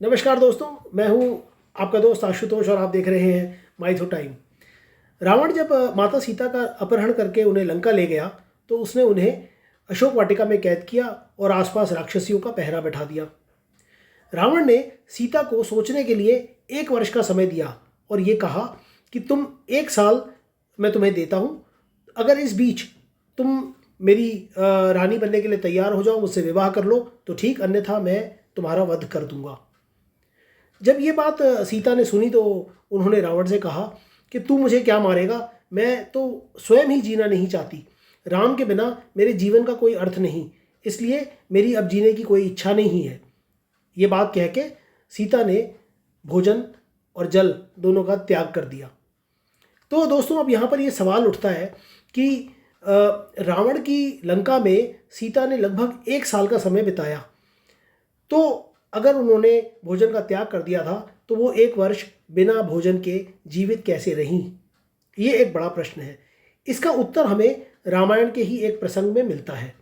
नमस्कार दोस्तों, मैं हूं आपका दोस्त आशुतोष और आप देख रहे हैं माइथो टाइम। रावण जब माता सीता का अपहरण करके उन्हें लंका ले गया तो उसने उन्हें अशोक वाटिका में कैद किया और आसपास राक्षसियों का पहरा बैठा दिया। रावण ने सीता को सोचने के लिए 1 वर्ष का समय दिया और ये कहा कि तुम 1 साल मैं तुम्हें देता हूँ, अगर इस बीच तुम मेरी रानी बनने के लिए तैयार हो जाओ, मुझसे विवाह कर लो तो ठीक, अन्यथा मैं तुम्हारा वध कर दूंगा। जब ये बात सीता ने सुनी तो उन्होंने रावण से कहा कि तू मुझे क्या मारेगा, मैं तो स्वयं ही जीना नहीं चाहती। राम के बिना मेरे जीवन का कोई अर्थ नहीं, इसलिए मेरी अब जीने की कोई इच्छा नहीं है। ये बात कह के सीता ने भोजन और जल दोनों का त्याग कर दिया। तो दोस्तों, अब यहाँ पर ये सवाल उठता है कि रावण की लंका में सीता ने लगभग 1 साल का समय बिताया, तो अगर उन्होंने भोजन का त्याग कर दिया था तो वो 1 वर्ष बिना भोजन के जीवित कैसे रहीं? ये एक बड़ा प्रश्न है। इसका उत्तर हमें रामायण के ही एक प्रसंग में मिलता है।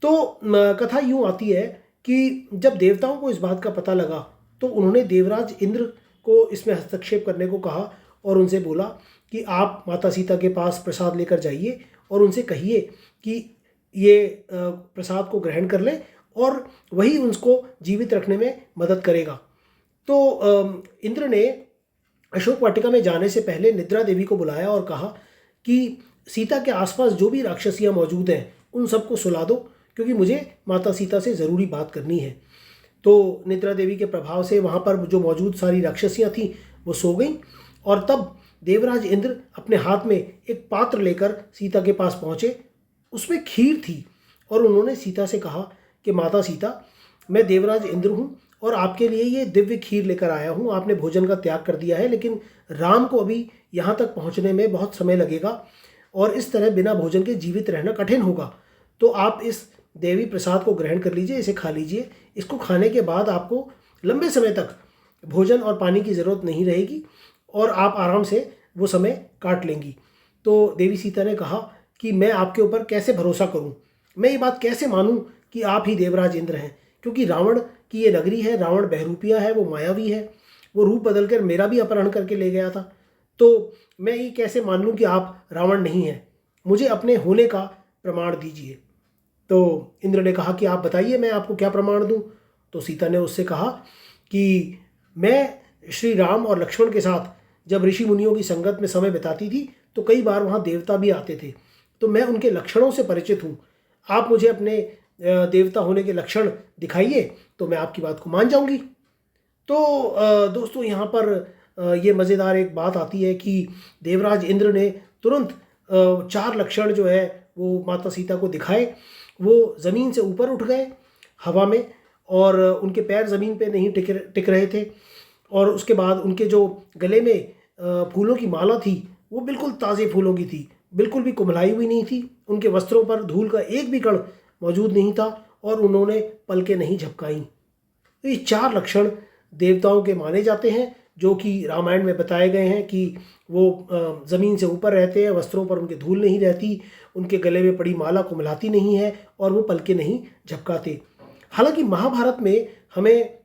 तो कथा यूँ आती है कि जब देवताओं को इस बात का पता लगा तो उन्होंने देवराज इंद्र को इसमें हस्तक्षेप करने को कहा और उनसे बोला कि आप माता सीता के पास प्रसाद लेकर जाइए और उनसे कहिए कि ये प्रसाद को ग्रहण कर लें और वही उनको जीवित रखने में मदद करेगा। तो इंद्र ने अशोक वाटिका में जाने से पहले निद्रा देवी को बुलाया और कहा कि सीता के आसपास जो भी राक्षसियाँ मौजूद हैं उन सबको सुला दो, क्योंकि मुझे माता सीता से ज़रूरी बात करनी है। तो निद्रा देवी के प्रभाव से वहाँ पर जो मौजूद सारी राक्षसियाँ थीं वो सो गईं और तब देवराज इंद्र अपने हाथ में एक पात्र लेकर सीता के पास पहुँचे। उसमें खीर थी और उन्होंने सीता से कहा कि माता सीता, मैं देवराज इंद्र हूँ और आपके लिए ये दिव्य खीर लेकर आया हूँ। आपने भोजन का त्याग कर दिया है, लेकिन राम को अभी यहाँ तक पहुँचने में बहुत समय लगेगा और इस तरह बिना भोजन के जीवित रहना कठिन होगा। तो आप इस देवी प्रसाद को ग्रहण कर लीजिए, इसे खा लीजिए। इसको खाने के बाद आपको लंबे समय तक भोजन और पानी की ज़रूरत नहीं रहेगी और आप आराम से वो समय काट लेंगी। तो देवी सीता ने कहा कि मैं आपके ऊपर कैसे भरोसा करूं, मैं ये बात कैसे मानूं कि आप ही देवराज इंद्र हैं, क्योंकि रावण की ये नगरी है, रावण बहरूपिया है, वो मायावी है, वो रूप बदल कर मेरा भी अपहरण करके ले गया था। तो मैं ये कैसे मान लूँ कि आप रावण नहीं हैं? मुझे अपने होने का प्रमाण दीजिए। तो इंद्र ने कहा कि आप बताइए, मैं आपको क्या प्रमाण दूँ? तो सीता ने उससे कहा कि मैं श्री राम और लक्ष्मण के साथ जब ऋषि मुनियों की संगत में समय बिताती थी तो कई बार वहाँ देवता भी आते थे, तो मैं उनके लक्षणों से परिचित हूँ। आप मुझे अपने देवता होने के लक्षण दिखाइए तो मैं आपकी बात को मान जाऊंगी। तो दोस्तों, यहाँ पर ये मज़ेदार एक बात आती है कि देवराज इंद्र ने तुरंत 4 लक्षण जो है वो माता सीता को दिखाए। वो ज़मीन से ऊपर उठ गए हवा में और उनके पैर ज़मीन पे नहीं टिक रहे थे, और उसके बाद उनके जो गले में फूलों की माला थी वो बिल्कुल ताज़े फूलों की थी, बिल्कुल भी कुम्हलाई हुई नहीं थी। उनके वस्त्रों पर धूल का एक भी कण मौजूद नहीं था और उन्होंने पलकें नहीं झपकाईं। तो ये 4 लक्षण देवताओं के माने जाते हैं, जो कि रामायण में बताए गए हैं कि वो ज़मीन से ऊपर रहते हैं, वस्त्रों पर उनके धूल नहीं रहती, उनके गले में पड़ी माला कुम्हलाती नहीं है और वो पलकें नहीं झपकाते। हालांकि महाभारत में हमें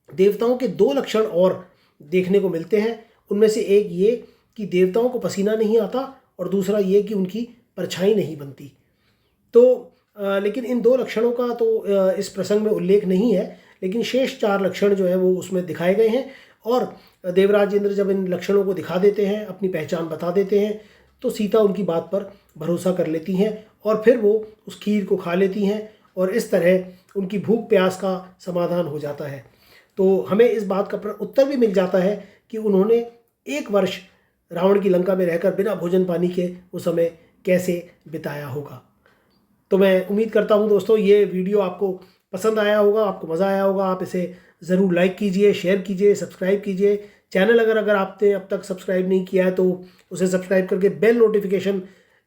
देवताओं के 2 लक्षण और देखने को मिलते हैं। उनमें से एक ये कि देवताओं को पसीना नहीं आता और दूसरा ये कि उनकी परछाई नहीं बनती। तो लेकिन इन 2 लक्षणों का तो इस प्रसंग में उल्लेख नहीं है, लेकिन शेष 4 लक्षण जो है वो उसमें दिखाए गए हैं। और देवराज इंद्र जब इन लक्षणों को दिखा देते हैं, अपनी पहचान बता देते हैं, तो सीता उनकी बात पर भरोसा कर लेती हैं और फिर वो उस खीर को खा लेती हैं और इस तरह उनकी भूख प्यास का समाधान हो जाता है। तो हमें इस बात का उत्तर भी मिल जाता है कि उन्होंने 1 वर्ष रावण की लंका में रहकर बिना भोजन पानी के वो समय कैसे बिताया होगा। तो मैं उम्मीद करता हूँ दोस्तों ये वीडियो आपको पसंद आया होगा, आपको मज़ा आया होगा। आप इसे ज़रूर लाइक कीजिए, शेयर कीजिए, सब्सक्राइब कीजिए। चैनल अगर आपने अब तक सब्सक्राइब नहीं किया है तो उसे सब्सक्राइब करके बेल नोटिफिकेशन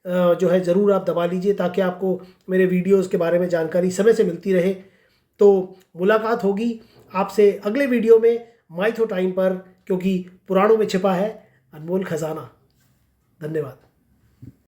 जो है ज़रूर आप दबा लीजिए, ताकि आपको मेरे वीडियोज़ के बारे में जानकारी समय से मिलती रहे। तो मुलाकात होगी आपसे अगले वीडियो में माइथो टाइम पर, क्योंकि पुराणों में छिपा है अनमोल खजाना। धन्यवाद।